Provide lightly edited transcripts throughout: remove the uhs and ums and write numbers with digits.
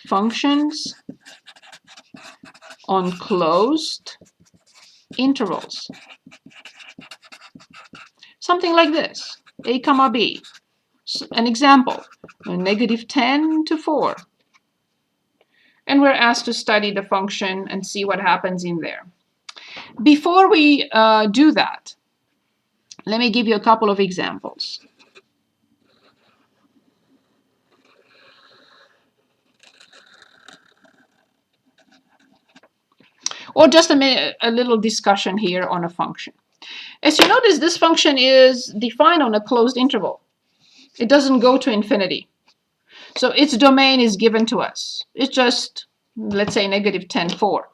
functions on closed intervals. Something like this, a comma b. An example, -10 to 4. And we're asked to study the function and see what happens in there. Before we do that, let me give you a couple of examples. Or just a little discussion here on a function. As you notice, this function is defined on a closed interval. It doesn't go to infinity. So its domain is given to us. It's just, let's say, -10, 4.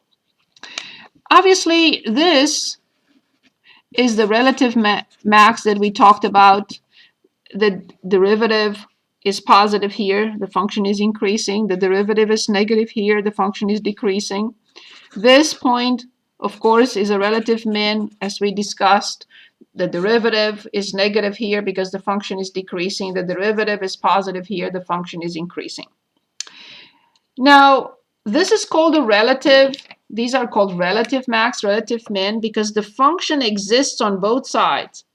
Obviously, this is the relative max that we talked about. The derivative is positive here. The function is increasing. The derivative is negative here. The function is decreasing. This point, of course, is a relative min, as we discussed. The derivative is negative here because the function is decreasing. The derivative is positive here. The function is increasing. Now, this is called a relative. These are called relative max, relative min, because the function exists on both sides.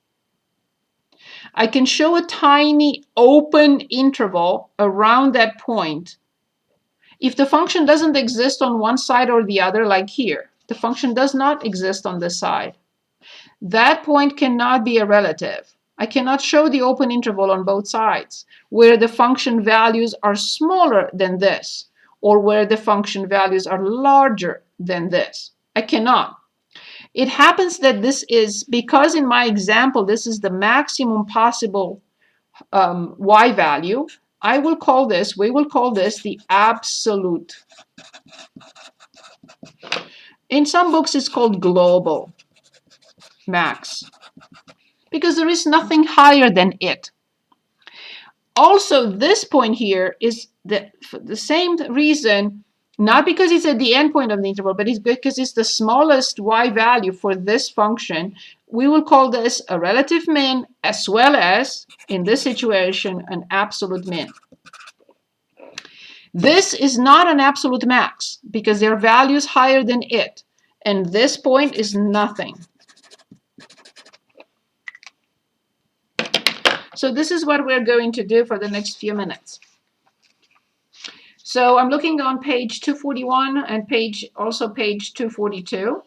I can show a tiny open interval around that point. If the function doesn't exist on one side or the other, like here, the function does not exist on this side, that point cannot be a relative. I cannot show the open interval on both sides, where the function values are smaller than this, or where the function values are larger than this. I cannot. It happens that this is, because in my example, this is the maximum possible y value, we will call this the absolute. In some books, it's called global max, because there is nothing higher than it. Also, this point here is for the same reason, not because it's at the end point of the interval, but it's because it's the smallest y value for this function. We will call this a relative min, as well as, in this situation, an absolute min. This is not an absolute max, because there are values higher than it, and this point is nothing. So this is what we're going to do for the next few minutes. So I'm looking on page 241 and also page 242.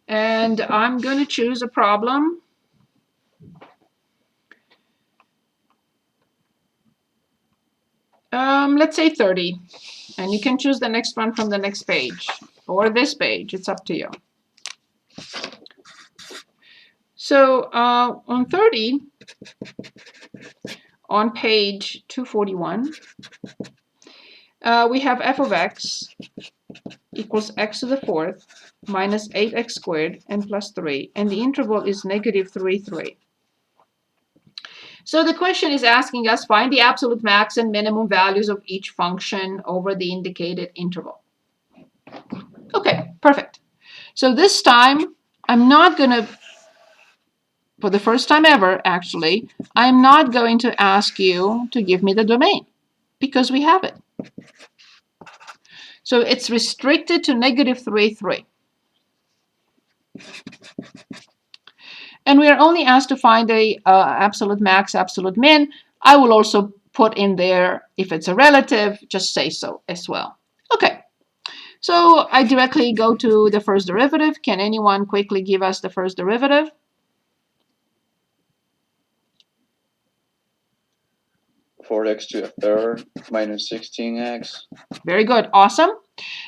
And I'm going to choose a problem. Let's say 30. And you can choose the next one from the next page or this page. It's up to you. So on 30, on page 241, we have f of x equals x to the fourth minus 8x squared and plus 3, and the interval is -3, 3. So the question is asking us, find the absolute max and minimum values of each function over the indicated interval. Okay, perfect. So this time, I'm not going to, for the first time ever, actually, I'm not going to ask you to give me the domain, because we have it. So it's restricted to -3, 3. And we are only asked to find the absolute max, absolute min. I will also put in there, if it's a relative, just say so as well. Okay, so I directly go to the first derivative. Can anyone quickly give us the first derivative? (4x to the third minus 16x). Very good, awesome.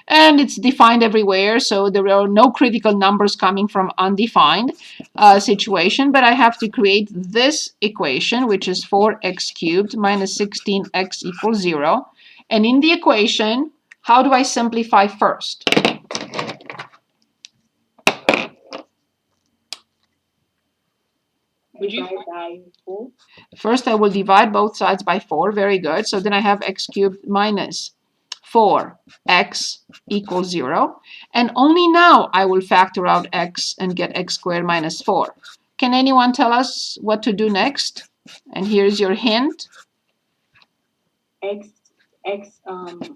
And it's defined everywhere, so there are no critical numbers coming from undefined situation, but I have to create this equation, which is 4x cubed minus 16x equals 0. And in the equation, how do I simplify first? First, I will divide both sides by 4. Very good. So then I have x cubed minus 4x equals 0. And only now I will factor out x and get x squared minus 4. Can anyone tell us what to do next? And here's your hint. x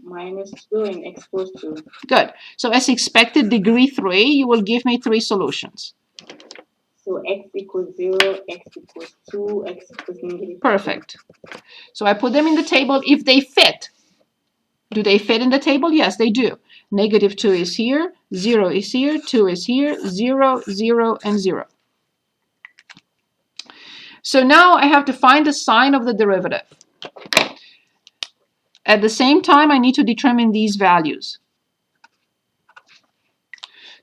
minus 2 and x plus 2. Good. So as expected, degree 3, you will give me 3 solutions. So x equals 0, x equals 2, x equals negative 2. Perfect. So I put them in the table if they fit. Do they fit in the table? Yes, they do. Negative 2 is here, 0 is here, 2 is here, 0, 0, and 0. So now I have to find the sign of the derivative. At the same time, I need to determine these values.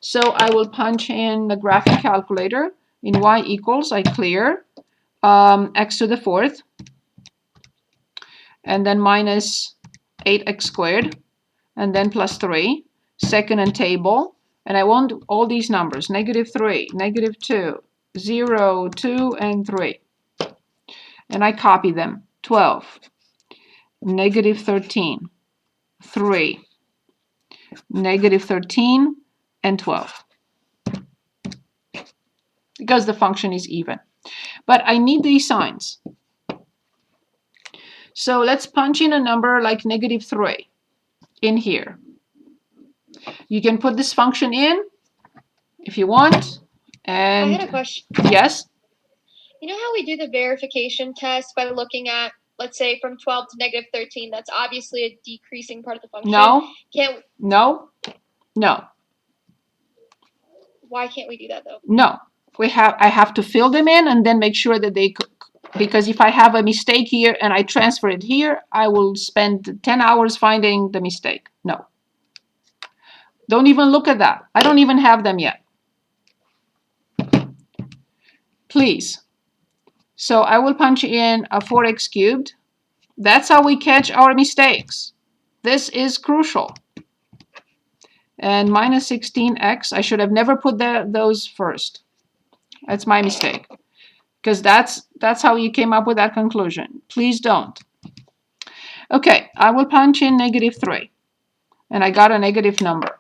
So I will punch in the graphic calculator. In y equals, I clear x to the fourth, and then minus 8x squared, and then plus 3, second and table, and I want all these numbers, negative 3, negative 2, 0, 2, and 3. And I copy them, 12, negative 13, 3, negative 13, and 12. Because the function is even. But I need these signs. So let's punch in a number like negative 3 in here. You can put this function in if you want. And I had a question. Yes? You know how we do the verification test by looking at, let's say, from 12 to negative 13? That's obviously a decreasing part of the function. No. Can't. No. No. Why can't we do that though? No. I have to fill them in and then make sure that they, because if I have a mistake here and I transfer it here, I will spend 10 hours finding the mistake. No. Don't even look at that. I don't even have them yet. Please. So I will punch in a 4x cubed. That's how we catch our mistakes. This is crucial. And minus 16x, I should have never put those first. That's my mistake. Because that's how you came up with that conclusion. Please don't. Okay, I will punch in negative 3. And I got a negative number.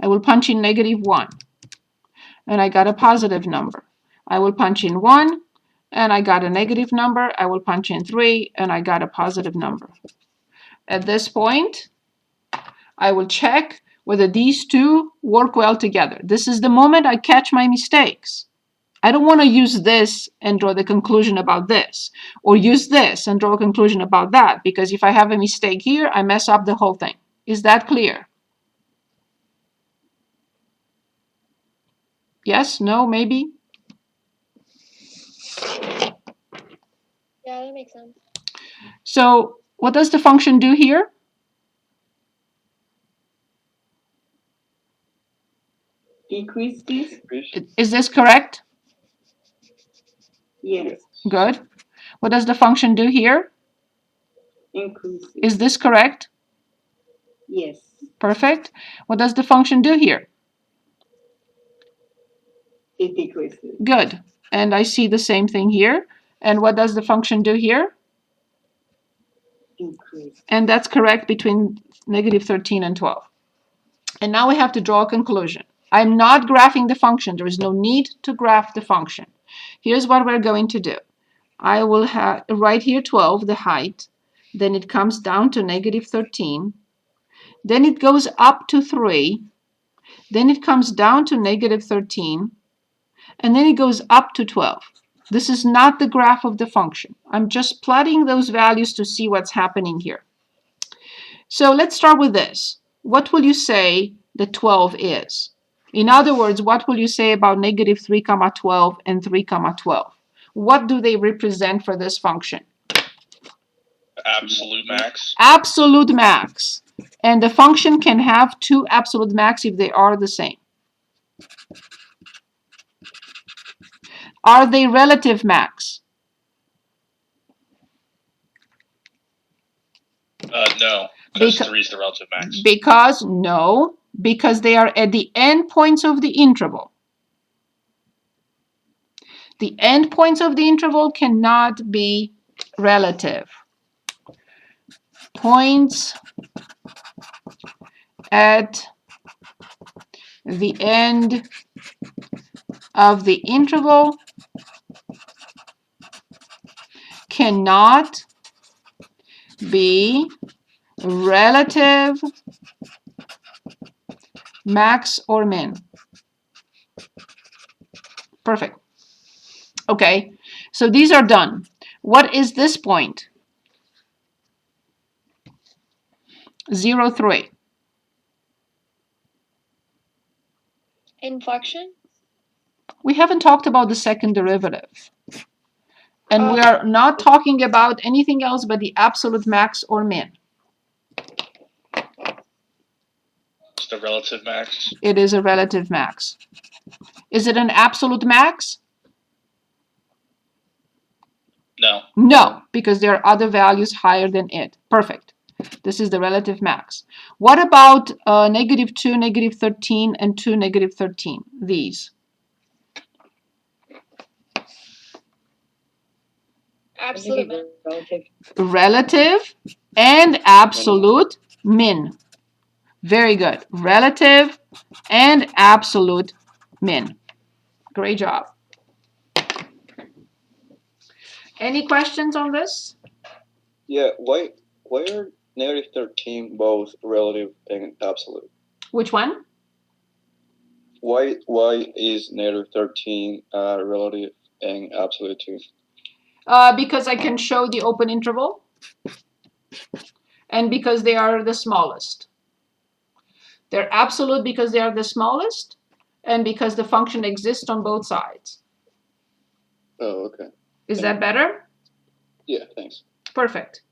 I will punch in negative 1. And I got a positive number. I will punch in 1. And I got a negative number. I will punch in 3. And I got a positive number. At this point, I will check whether these two work well together. This is the moment I catch my mistakes. I don't want to use this and draw the conclusion about this, or use this and draw a conclusion about that, because if I have a mistake here, I mess up the whole thing. Is that clear? Yes? No? Maybe? Yeah, that makes sense. So what does the function do here? Decrease this? Is this correct? Yes. Good. What does the function do here? Increase it. Is this correct? Yes. Perfect. What does the function do here? It decreases. Good. And I see the same thing here. And what does the function do here? Increase. And that's correct between negative 13 and 12. And now we have to draw a conclusion. I'm not graphing the function. There is no need to graph the function. Here's what we're going to do. I will have right here 12, the height. Then it comes down to negative 13. Then it goes up to 3. Then it comes down to negative 13. And then it goes up to 12. This is not the graph of the function. I'm just plotting those values to see what's happening here. So let's start with this. What will you say the 12 is? In other words, what will you say about negative 3 comma 12 and 3 comma 12? What do they represent for this function? Absolute max. Absolute max. And the function can have two absolute max if they are the same. Are they relative max? No, because 3 is the relative max. Because they are at the endpoints of the interval. The endpoints of the interval cannot be relative. Points at the end of the interval cannot be relative max or min? Perfect. Okay, so these are done. What is this point? 0, 3. Inflection? We haven't talked about the second derivative. And we are not talking about anything else but the absolute max or min. It's the relative max. It is a relative max. Is it an absolute max? No. No, because there are other values higher than it. Perfect. This is the relative max. What about -2, -13, and 2, -13? These. Absolute min. Relative and absolute min. Very good. Relative and absolute min. Great job. Any questions on this? Yeah, why are -13 both relative and absolute? Which one? Why is -13 relative and absolute too? Because I can show the open interval and because they are the smallest. They're absolute because they are the smallest and because the function exists on both sides. Oh, okay. Is that better? Yeah, thanks. Perfect.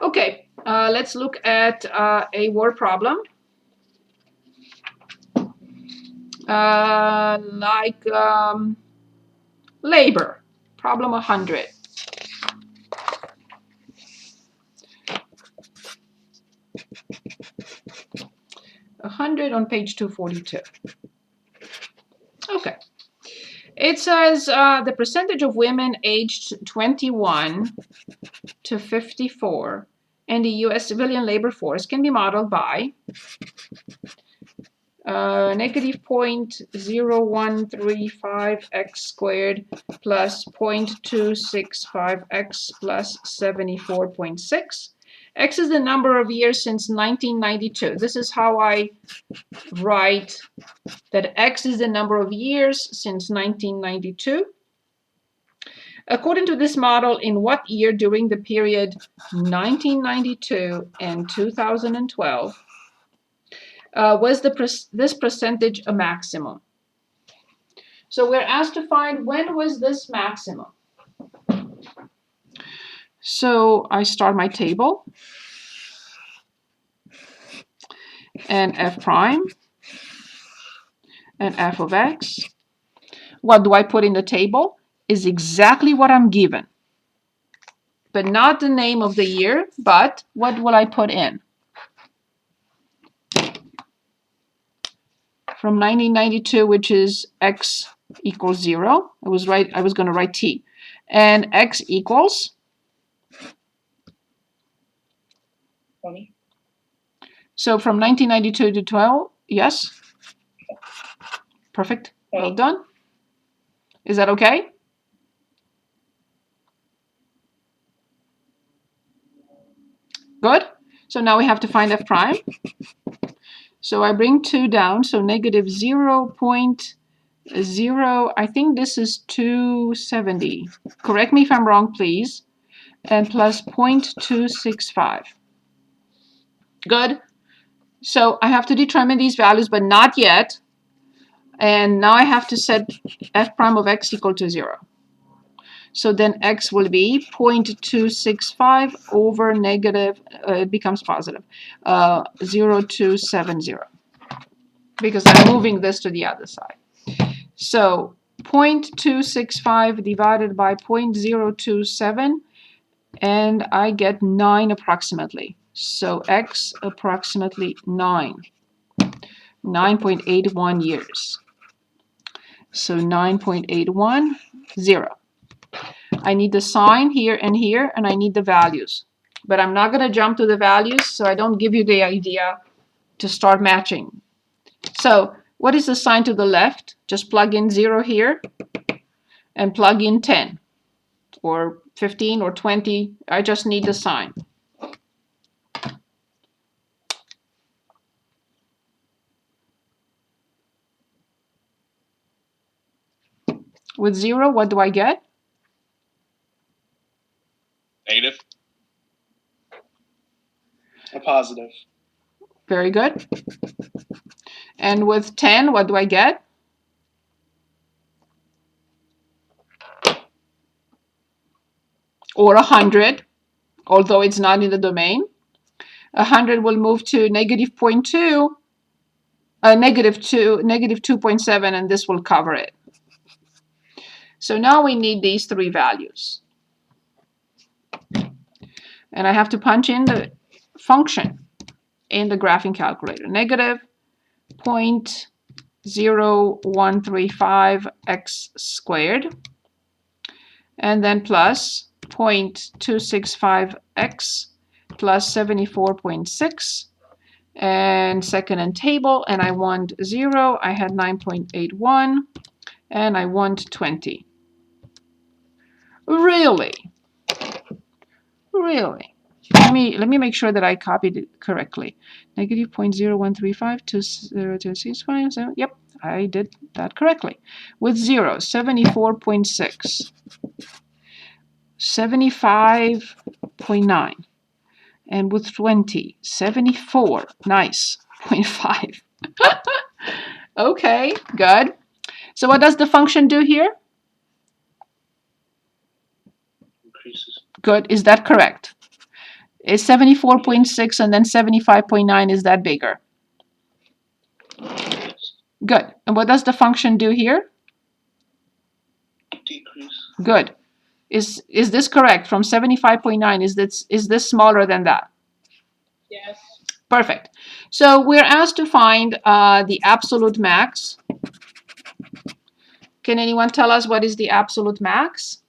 Okay, let's look at a word problem. Like labor, problem 100. 100 on page 242. Okay. It says the percentage of women aged 21 to 54 in the U.S. civilian labor force can be modeled by -0.0135x squared plus 0.265x plus 74.6. X is the number of years since 1992. This is how I write that X is the number of years since 1992. According to this model, in what year during the period 1992 and 2012 was this percentage a maximum? So we're asked to find when was this maximum. So I start my table and f prime and f of x. What do I put in the table? Is exactly what I'm given, but not the name of the year, but what will I put in? From 1992, which is x equals 0. I was going to write t. And x equals 20. So from 1992 to 12, yes? Perfect. Well done. Is that okay? Good. So now we have to find f prime. So I bring 2 down, so -0.0, I think this is 270. Correct me if I'm wrong, please. And plus 0.265. Good. So I have to determine these values, but not yet. And now I have to set f prime of x equal to 0. So then x will be 0.265 over negative, it becomes positive, 0.270. Because I'm moving this to the other side. So 0.265 divided by 0.027, and I get 9 approximately. So x approximately 9.81 years. So 9.81, 0. I need the sign here, and I need the values. But I'm not going to jump to the values, so I don't give you the idea to start matching. So what is the sign to the left? Just plug in 0 here and plug in 10. or 15 or 20. I just need the sign. With 0, what do I get? Negative. A positive. Very good. And with 10, what do I get? Or 100, although it's not in the domain. 100 will move to negative 0.2, negative 2.7, and this will cover it. So now we need these three values. And I have to punch in the function in the graphing calculator. Negative 0.0135x squared, and then plus 0.265x plus 74.6, and second in table, and I want 0, I had 9.81, and I want 20. Really? Really? Let me make sure that I copied it correctly. Negative 0.0135 to 0.265. Yep, I did that correctly. With 0, 74.6, 75.9, and with 20, 74. Nice. 0.5. Okay, good. So what does the function do here? Increases. Good. Is that correct? Is 74.6 and then 75.9, is that bigger? Good. And what does the function do here? Decrease. Good. Is this correct? From 75.9, is this smaller than that? Yes. Perfect. So we're asked to find the absolute max. Can anyone tell us what is the absolute max?